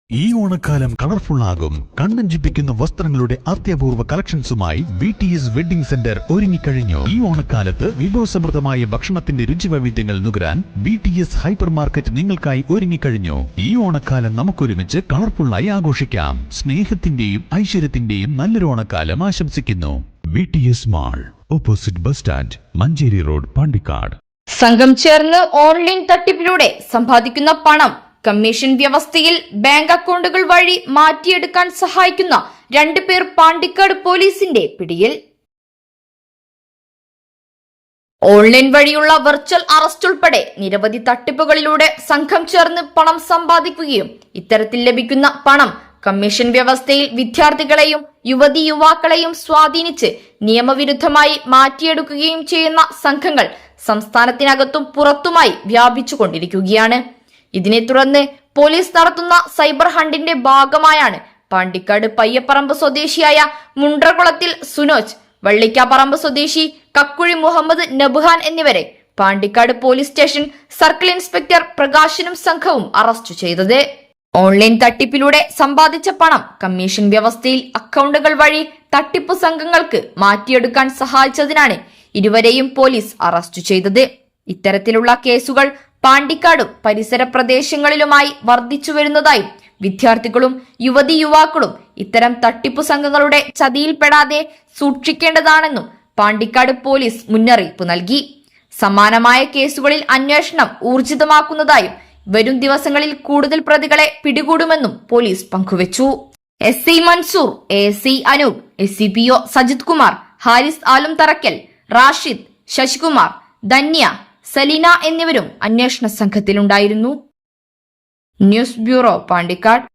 ഈ ഓണക്കാലം കളർഫുൾ ആകും. കണ്ണഞ്ചിപ്പിക്കുന്ന വസ്ത്രങ്ങളുടെ അത്യപൂർവ കളക്ഷൻസുമായി BTS വെഡിംഗ് സെന്റർ ഒരുങ്ങിക്കഴിഞ്ഞു. ഈ ഓണക്കാലത്ത് വിഭവസമൃദ്ധമായ ഭക്ഷണത്തിന്റെ രുചിവൈവിധ്യങ്ങൾ നുകരാൻ BTS ഹൈപ്പർ മാർക്കറ്റ് നിങ്ങൾക്കായി ഒരുങ്ങിക്കഴിഞ്ഞു. ഈ ഓണക്കാലം നമുക്കൊരുമിച്ച് കളർഫുള്ളായി ആഘോഷിക്കാം. സ്നേഹത്തിന്റെയും ഐശ്വര്യത്തിന്റെയും നല്ലൊരു ഓണക്കാലം ആശംസിക്കുന്നു. BTS mall, opposite bus stand, Manjeri road, Pandikkad. സംഘം ചേർന്ന് ഓൺലൈൻ തട്ടിപ്പിലൂടെ സമ്പാദിക്കുന്ന പണം കമ്മീഷൻ വ്യവസ്ഥയിൽ ബാങ്ക് അക്കൗണ്ടുകൾ വഴി മാറ്റിയെടുക്കാൻ സഹായിക്കുന്ന 2 പേർ പാണ്ടിക്കാട് പോലീസിന്റെ പിടിയിൽ. ഓൺലൈൻ വഴിയുള്ള വെർച്വൽ അറസ്റ്റ് ഉൾപ്പെടെ നിരവധി തട്ടിപ്പുകളിലൂടെ സംഘം ചേർന്ന് പണം സമ്പാദിക്കുകയും ഇത്തരത്തിൽ ലഭിക്കുന്ന പണം കമ്മീഷൻ വ്യവസ്ഥയിൽ വിദ്യാർത്ഥികളെയും യുവതിയുവാക്കളെയും സ്വാധീനിച്ച് നിയമവിരുദ്ധമായി മാറ്റിയെടുക്കുകയും ചെയ്യുന്ന സംഘങ്ങൾ സംസ്ഥാനത്തിനകത്തും പുറത്തുമായി വ്യാപിച്ചുകൊണ്ടിരിക്കുകയാണ്. ഇതിനെ തുടർന്ന് പോലീസ് നടത്തുന്ന സൈബർ ഹണ്ടിന്റെ ഭാഗമായാണ് പാണ്ടിക്കാട് പയ്യപ്പറമ്പ് സ്വദേശിയായ മുണ്ട്രകുളത്തിൽ സുനോജ്, വള്ളിക്കാപ്പറമ്പ് സ്വദേശി കക്കുഴി മുഹമ്മദ് നബ്ഹാൻ എന്നിവരെ Pandikkad police station circle inspector പ്രകാശനും സംഘവും അറസ്റ്റ് ചെയ്തത്. ഓൺലൈൻ തട്ടിപ്പിലൂടെ സമ്പാദിച്ച പണം കമ്മീഷൻ വ്യവസ്ഥയിൽ അക്കൗണ്ടുകൾ വഴി തട്ടിപ്പ് സംഘങ്ങൾക്ക് മാറ്റിയെടുക്കാൻ സഹായിച്ചതിനാണ് ഇരുവരെയും പോലീസ് അറസ്റ്റ് ചെയ്തത്. ഇത്തരത്തിലുള്ള കേസുകൾ പാണ്ടിക്കാടും പരിസര പ്രദേശങ്ങളിലുമായി വർദ്ധിച്ചു വരുന്നതായും വിദ്യാർത്ഥികളും യുവതിയുവാക്കളും ഇത്തരം തട്ടിപ്പു സംഘങ്ങളുടെ ചതിയിൽപ്പെടാതെ സൂക്ഷിക്കേണ്ടതാണെന്നും പാണ്ടിക്കാട് പോലീസ് മുന്നറിയിപ്പ് നൽകി. സമാനമായ കേസുകളിൽ അന്വേഷണം ഊർജിതമാക്കുന്നതായും വരും ദിവസങ്ങളിൽ കൂടുതൽ പ്രതികളെ പിടികൂടുമെന്നും പോലീസ് പങ്കുവച്ചു. SI Mansoor, ASI Anoop, SCPO Sajith Kumar, Haris Alum Tharakkal, Rashid, Sasikumar, Dhanya, Saleena എന്നിവരും അന്വേഷണ സംഘത്തിലുണ്ടായിരുന്നു. News bureau, Pandikkad.